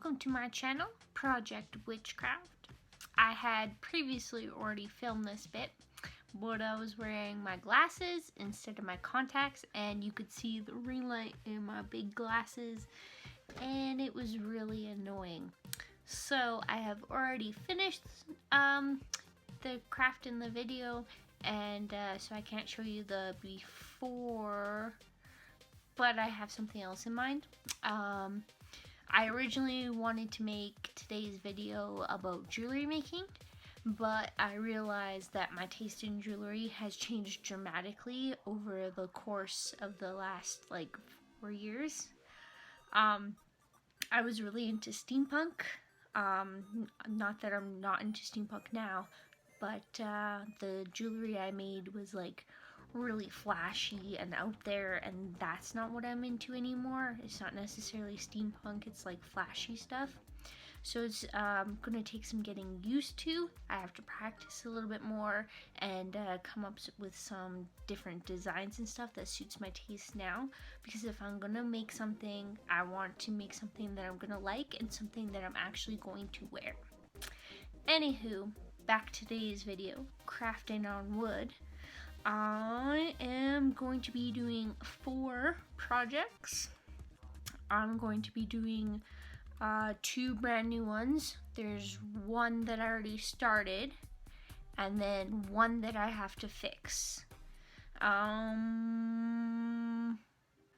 welcome to my channel, Project Witchcraft. I had previously already filmed this bit, but I was wearing my glasses instead of my contacts, and you could see the ring light in my big glasses, and it was really annoying. So I have already finished the craft in the video, and so I can't show you the before, but I have something else in mind. I originally wanted to make today's video about jewelry making, but I realized that my taste in jewelry has changed dramatically over the course of the last 4 years. I was really into steampunk. Not that I'm not into steampunk now, but the jewelry I made was really flashy and out there, and that's not what I'm into anymore. It's not necessarily steampunk, it's flashy stuff. So it's gonna take some getting used to. I have to practice a little bit more and come up with some different designs and stuff that suits my taste now, because if I'm gonna make something, I want to make something that I'm gonna like and something that I'm actually going to wear. Anywho, back to today's video, crafting on wood. I am going to be doing 4 projects. I'm going to be doing 2 brand new ones. There's one that I already started, and then one that I have to fix.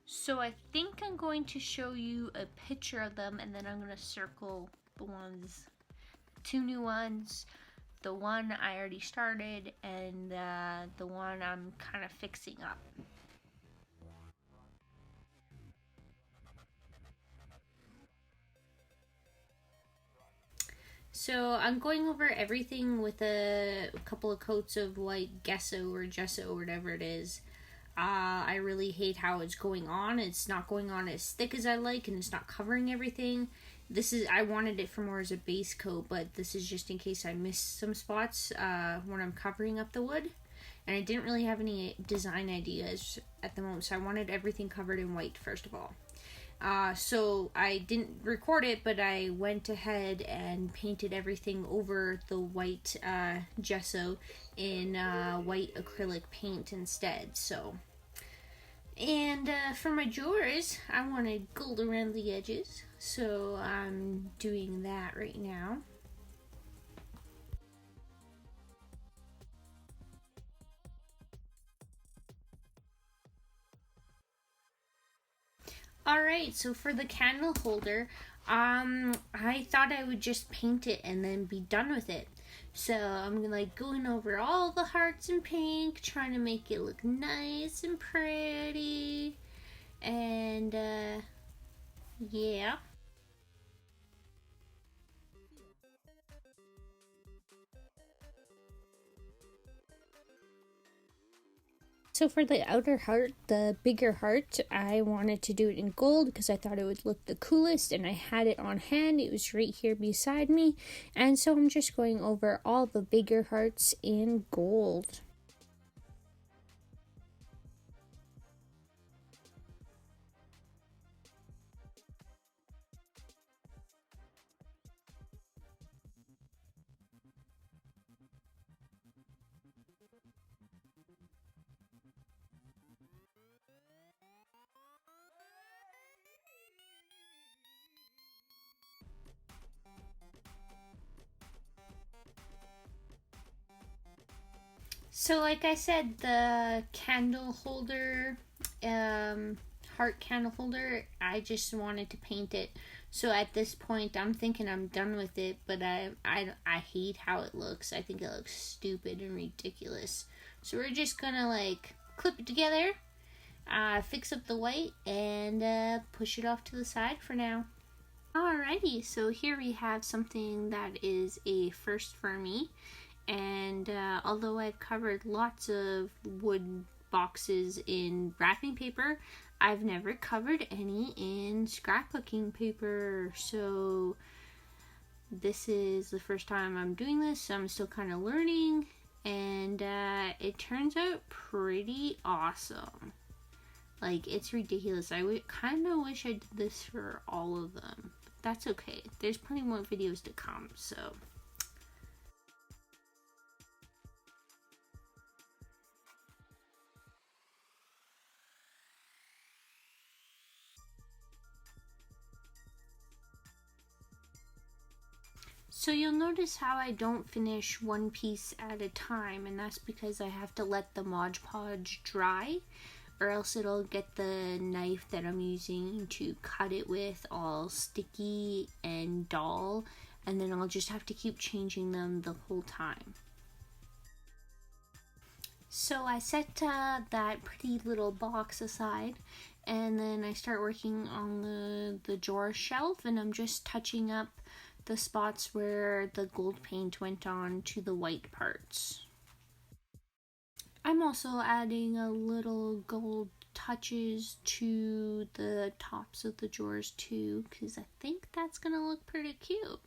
So I think I'm going to show you a picture of them, and then I'm going to circle the 2 new ones. The one I already started, and the one I'm kind of fixing up. So I'm going over everything with a couple of coats of white gesso or gesso or whatever it is. I really hate how it's going on. It's not going on as thick as I like, and it's not covering everything. I wanted it for more as a base coat, but this is just in case I miss some spots when I'm covering up the wood. And I didn't really have any design ideas at the moment, so I wanted everything covered in white first of all. So I didn't record it, but I went ahead and painted everything over the white gesso in white acrylic paint instead. And for my drawers, I wanted gold around the edges, so I'm doing that right now. Alright, so for the candle holder, I thought I would just paint it and then be done with it. So I'm going over all the hearts in pink, trying to make it look nice and pretty. And yeah. So for the outer heart, the bigger heart, I wanted to do it in gold because I thought it would look the coolest, and I had it on hand. It was right here beside me, and so I'm just going over all the bigger hearts in gold. So like I said, the candle holder, heart candle holder, I just wanted to paint it. So at this point, I'm thinking I'm done with it, but I hate how it looks. I think it looks stupid and ridiculous. So we're just gonna clip it together, fix up the white, and push it off to the side for now. Alrighty, so here we have something that is a first for me. And although I've covered lots of wood boxes in wrapping paper, I've never covered any in scrapbooking paper. So this is the first time I'm doing this, so I'm still kind of learning, and it turns out pretty awesome. It's ridiculous. I kind of wish I did this for all of them. that's okay. There's plenty more videos to come, so. So you'll notice how I don't finish one piece at a time, and that's because I have to let the Mod Podge dry, or else it'll get the knife that I'm using to cut it with all sticky and dull, and then I'll just have to keep changing them the whole time. So I set that pretty little box aside, and then I start working on the drawer shelf, and I'm just touching up the spots where the gold paint went on to the white parts. I'm also adding a little gold touches to the tops of the drawers too, because I think that's gonna look pretty cute.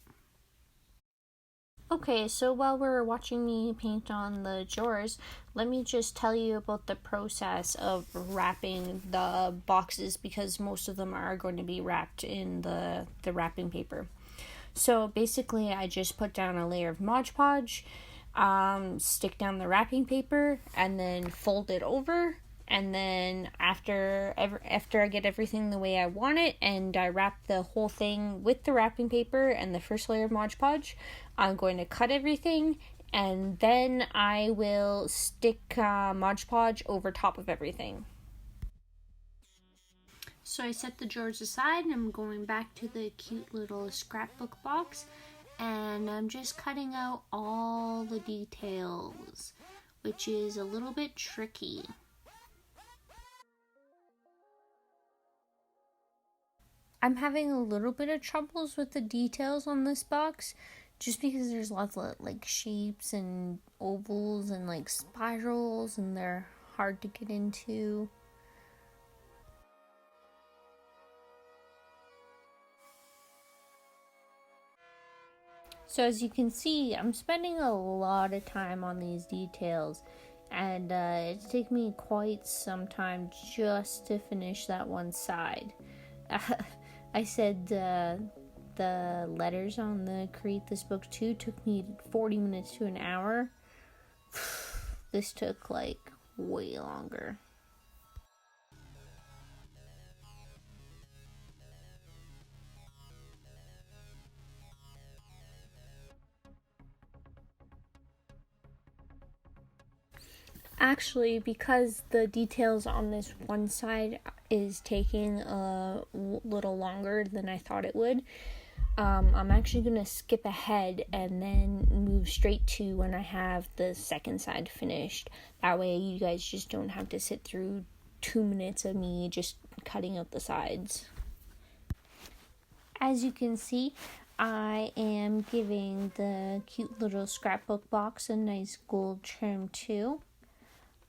Okay, so while we're watching me paint on the drawers, let me just tell you about the process of wrapping the boxes, because most of them are going to be wrapped in the wrapping paper. So basically, I just put down a layer of Mod Podge, stick down the wrapping paper, and then fold it over. And then after I get everything the way I want it, and I wrap the whole thing with the wrapping paper and the first layer of Mod Podge, I'm going to cut everything, and then I will stick Mod Podge over top of everything. So I set the drawers aside, and I'm going back to the cute little scrapbook box, and I'm just cutting out all the details, which is a little bit tricky. I'm having a little bit of troubles with the details on this box, just because there's lots of like shapes and ovals and like spirals, and they're hard to get into. So as you can see, I'm spending a lot of time on these details, and it's taken me quite some time just to finish that one side. I said the letters on the Create This Book 2 took me 40 minutes to an hour. This took like way longer. Actually, because the details on this one side is taking a little longer than I thought it would, I'm actually going to skip ahead and then move straight to when I have the second side finished. That way you guys just don't have to sit through 2 minutes of me just cutting out the sides. As you can see, I am giving the cute little scrapbook box a nice gold trim too.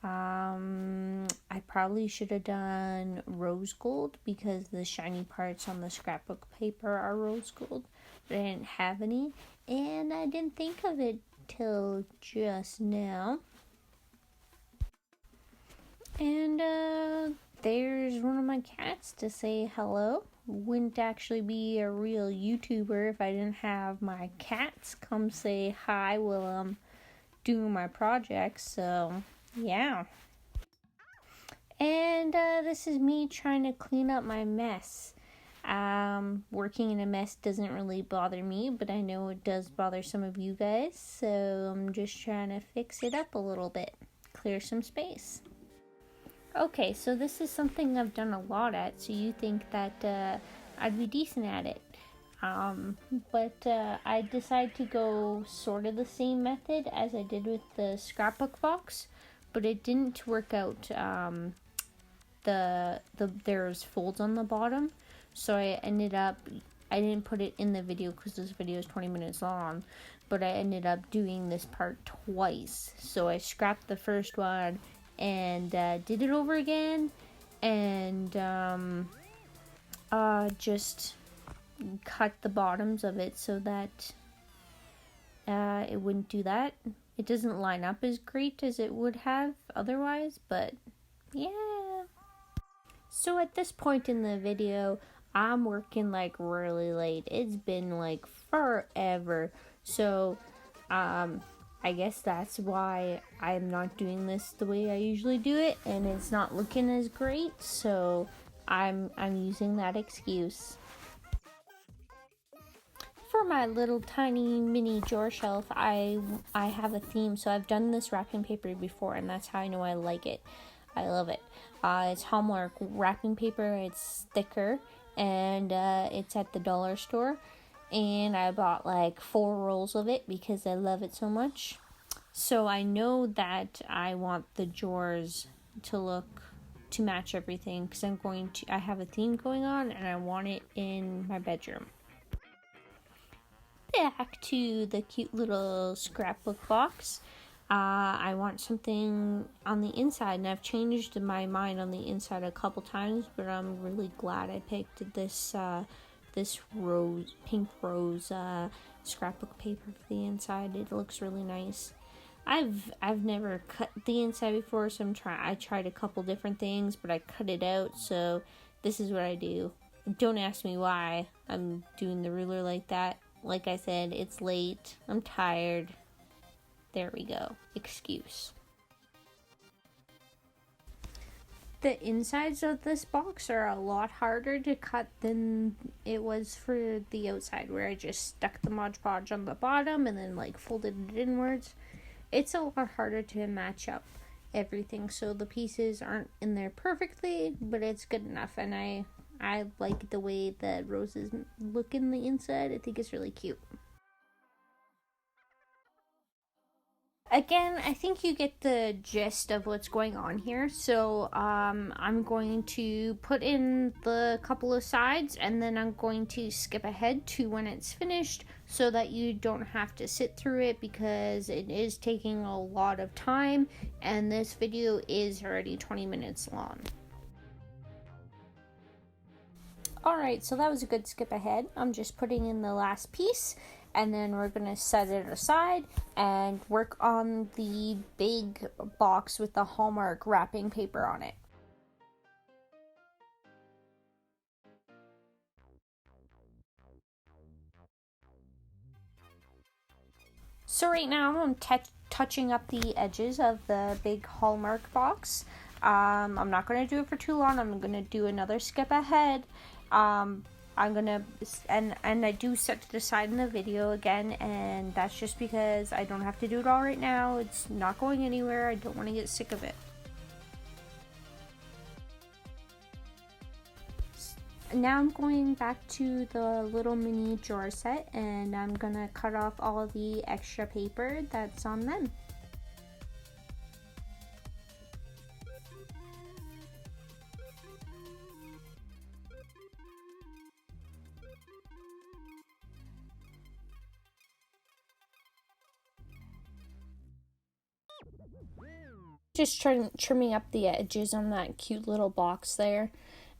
I probably should have done rose gold, because the shiny parts on the scrapbook paper are rose gold, but I didn't have any, and I didn't think of it till just now. And there's one of my cats to say hello. Wouldn't actually be a real YouTuber if I didn't have my cats come say hi while I'm doing my projects, so yeah. And this is me trying to clean up my mess. Working in a mess doesn't really bother me, but I know it does bother some of you guys, so I'm just trying to fix it up a little bit, clear some space. Okay, so this is something I've done a lot at, so you think that I'd be decent at it. But I decided to go sort of the same method as I did with the scrapbook box, but it didn't work out. There's folds on the bottom, so I didn't put it in the video because this video is 20 minutes long, but I ended up doing this part twice. So I scrapped the first one and did it over again, and just cut the bottoms of it so that it wouldn't do that. It doesn't line up as great as it would have otherwise, but yeah. So at this point in the video, I'm working like really late. It's been like forever. So, I guess that's why I'm not doing this the way I usually do it, and it's not looking as great. So, I'm using that excuse. For my little tiny mini drawer shelf, I have a theme. So I've done this wrapping paper before, and that's how I know I like it. I love it. It's Hallmark wrapping paper. It's thicker, and it's at the dollar store. And I bought like 4 rolls of it because I love it so much. So I know that I want the drawers to match everything because I have a theme going on, and I want it in my bedroom. Back to the cute little scrapbook box. I want something on the inside, and I've changed my mind on the inside a couple times, but I'm really glad I picked this pink rose scrapbook paper for the inside. It looks really nice. I've never cut the inside before, so I tried a couple different things, but I cut it out. So this is what I do. Don't ask me why I'm doing the ruler like that. Like I said, it's late. I'm tired. There we go. Excuse. The insides of this box are a lot harder to cut than it was for the outside, where I just stuck the Mod Podge on the bottom and then like folded it inwards. It's a lot harder to match up everything, so the pieces aren't in there perfectly, but it's good enough, and I like the way the roses look in the inside. I think it's really cute. Again, I think you get the gist of what's going on here. So I'm going to put in the couple of sides, and then I'm going to skip ahead to when it's finished so that you don't have to sit through it, because it is taking a lot of time, and this video is already 20 minutes long. Alright, so that was a good skip ahead. I'm just putting in the last piece, and then we're going to set it aside and work on the big box with the Hallmark wrapping paper on it. So right now I'm touching up the edges of the big Hallmark box. I'm not going to do it for too long. I'm going to do another skip ahead. I'm gonna, and I do set it aside in the video again, and that's just because I don't have to do it all right now. It's not going anywhere. I don't want to get sick of it. Now I'm going back to the little mini drawer set, and I'm gonna cut off all the extra paper that's on them. Just trimming up the edges on that cute little box there,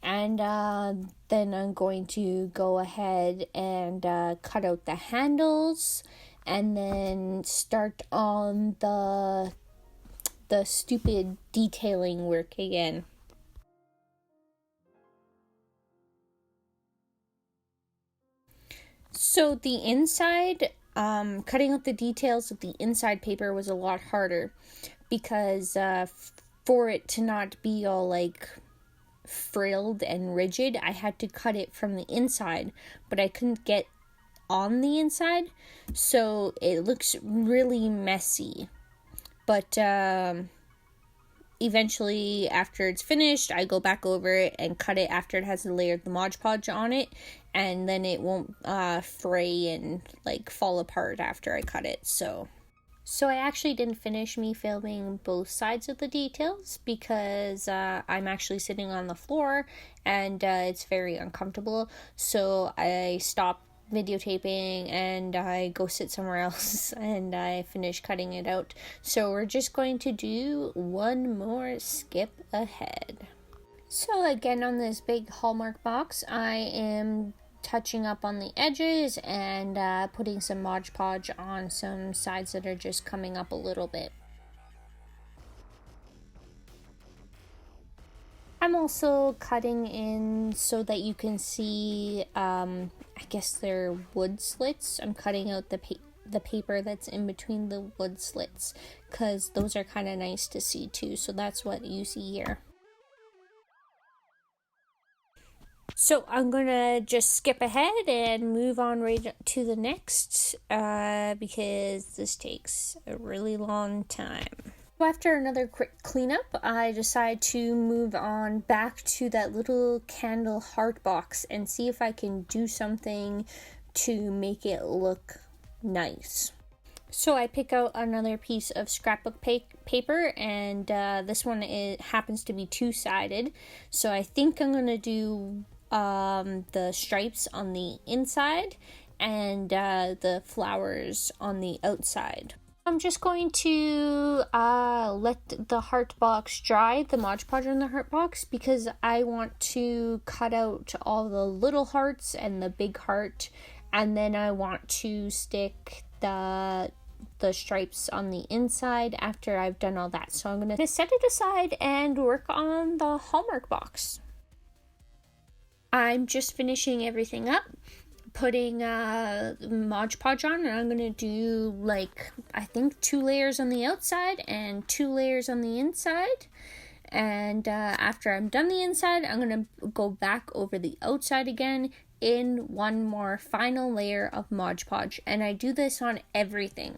and then I'm going to go ahead and cut out the handles, and then start on the stupid detailing work again. So the inside, cutting out the details of the inside paper was a lot harder, because for it to not be all like frilled and rigid, I had to cut it from the inside, but I couldn't get on the inside, so it looks really messy. But eventually, after it's finished, I go back over it and cut it after it has a layer of the Mod Podge on it, and then it won't fray and like fall apart after I cut it. So I actually didn't finish me filming both sides of the details, because I'm actually sitting on the floor, and it's very uncomfortable. So I stopped videotaping and I go sit somewhere else, and I finish cutting it out. So we're just going to do one more skip ahead. So again, on this big Hallmark box, I am touching up on the edges and putting some Mod Podge on some sides that are just coming up a little bit. I'm also cutting in so that you can see, I guess they're wood slits. I'm cutting out the paper that's in between the wood slits because those are kind of nice to see too. So that's what you see here. So I'm gonna just skip ahead and move on right to the next because this takes a really long time. After another quick cleanup, I decide to move on back to that little candle heart box and see if I can do something to make it look nice. So I pick out another piece of scrapbook paper, and this one happens to be two-sided. So I think I'm going to do the stripes on the inside and the flowers on the outside. I'm just going to let the heart box dry, the Mod Podge on the heart box, because I want to cut out all the little hearts and the big heart, and then I want to stick the stripes on the inside after I've done all that. So I'm going to set it aside and work on the Hallmark box. I'm just finishing everything up, putting Mod Podge on, and I'm going to do I think 2 layers on the outside and 2 layers on the inside. And after I'm done the inside, I'm going to go back over the outside again in one more final layer of Mod Podge, and I do this on everything.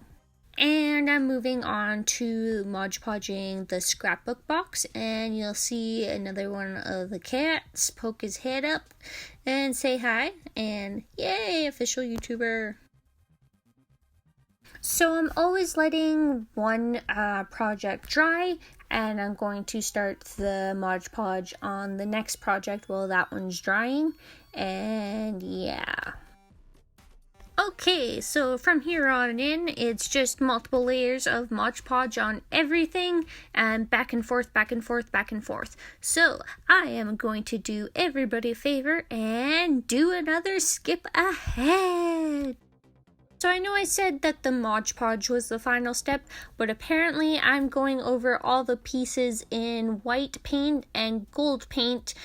And I'm moving on to Mod Podging the scrapbook box, and you'll see another one of the cats poke his head up and say hi, and yay, official YouTuber. So I'm always letting one project dry, and I'm going to start the Mod Podge on the next project while that one's drying, and yeah. Okay, so from here on in, it's just multiple layers of Mod Podge on everything, and back and forth, back and forth, back and forth. So, I am going to do everybody a favor and do another skip ahead. So I know I said that the Mod Podge was the final step, but apparently I'm going over all the pieces in white paint and gold paint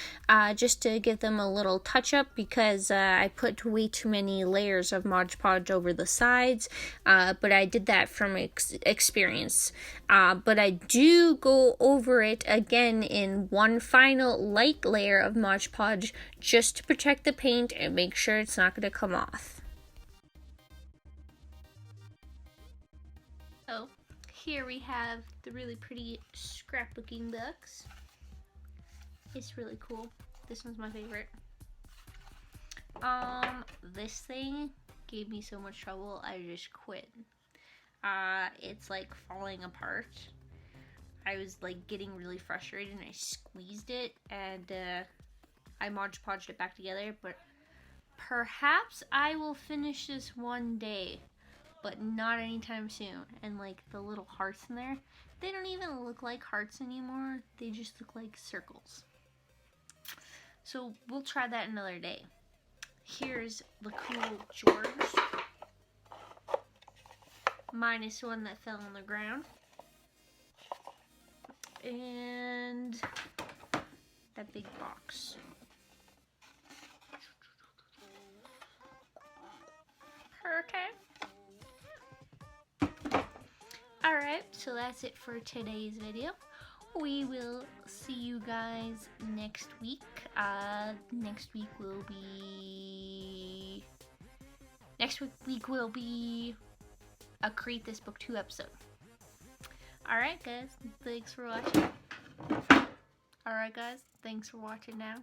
just to give them a little touch up, because I put way too many layers of Mod Podge over the sides, but I did that from experience. But I do go over it again in one final light layer of Mod Podge just to protect the paint and make sure it's not going to come off. So here we have the really pretty scrapbooking books. It's really cool. This one's my favorite. This thing gave me so much trouble, I just quit. It's like falling apart. I was like getting really frustrated and I squeezed it, and I Mod Podged it back together, but perhaps I will finish this one day, but not anytime soon. And like the little hearts in there, they don't even look like hearts anymore. They just look like circles. So we'll try that another day. Here's the cool George, minus one that fell on the ground. And that big box. Okay. Alright, so that's it for today's video. We will see you guys next week. Next week will be a Create This Book 2 episode. Alright guys, thanks for watching. Alright guys, thanks for watching now.